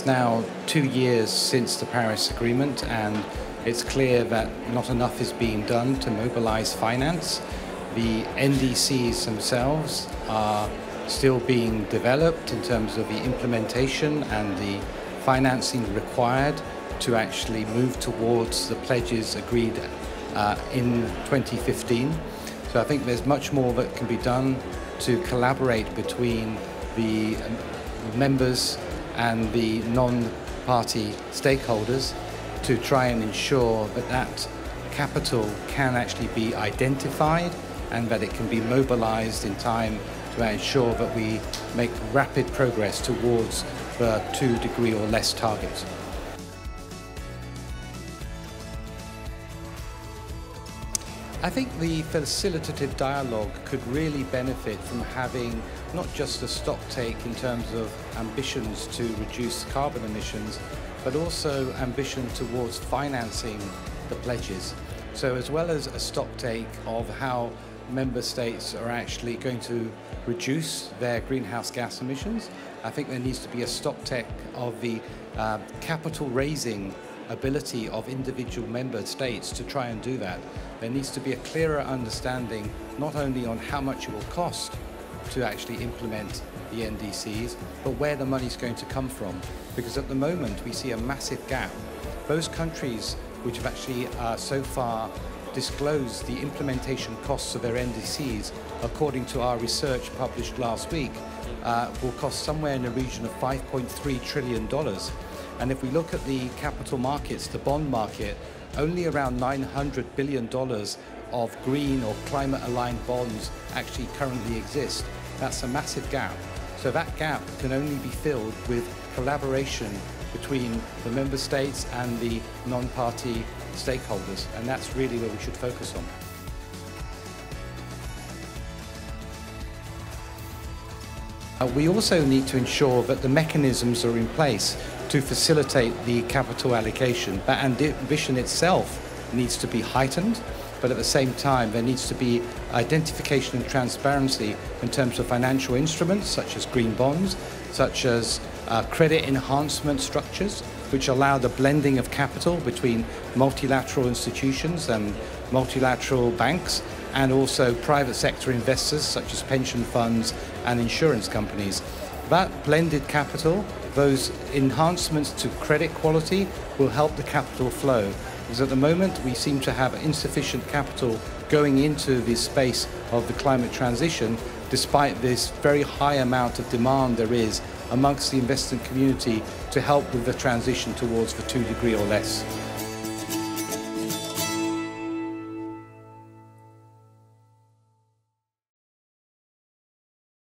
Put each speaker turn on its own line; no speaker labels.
It's now 2 years since the Paris Agreement, and it's clear that not enough is being done to mobilize finance. The NDCs themselves are still being developed in terms of the implementation and the financing required to actually move towards the pledges agreed in 2015. So I think there's much more that can be done to collaborate between the members and the non-party stakeholders to try and ensure that that capital can actually be identified and that it can be mobilized in time to ensure that we make rapid progress towards the 2 degree or less target. I think the facilitative dialogue could really benefit from having not just a stock take in terms of ambitions to reduce carbon emissions, but also ambition towards financing the pledges. So as well as a stock take of how member states are actually going to reduce their greenhouse gas emissions, I think there needs to be a stock take of the capital raising ability of individual member states to try and do that. There needs to be a clearer understanding not only on how much it will cost to actually implement the NDCs, but where the money is going to come from. Because at the moment we see a massive gap. Those countries which have actually so far disclosed the implementation costs of their NDCs, according to our research published last week, will cost somewhere in the region of $5.3 trillion. And if we look at the capital markets, the bond market, only around $900 billion of green or climate-aligned bonds actually currently exist. That's a massive gap. So that gap can only be filled with collaboration between the member states and the non-party stakeholders, and that's really where we should focus on. We also need to ensure that the mechanisms are in place to facilitate the capital allocation. That ambition itself needs to be heightened, but at the same time there needs to be identification and transparency in terms of financial instruments such as green bonds, such as credit enhancement structures, which allow the blending of capital between multilateral institutions and multilateral banks, and also private sector investors such as pension funds and insurance companies. That blended capital, those enhancements to credit quality, will help the capital flow. Because at the moment we seem to have insufficient capital going into this space of the climate transition, despite this very high amount of demand there is amongst the investment community to help with the transition towards the 2 degree or less.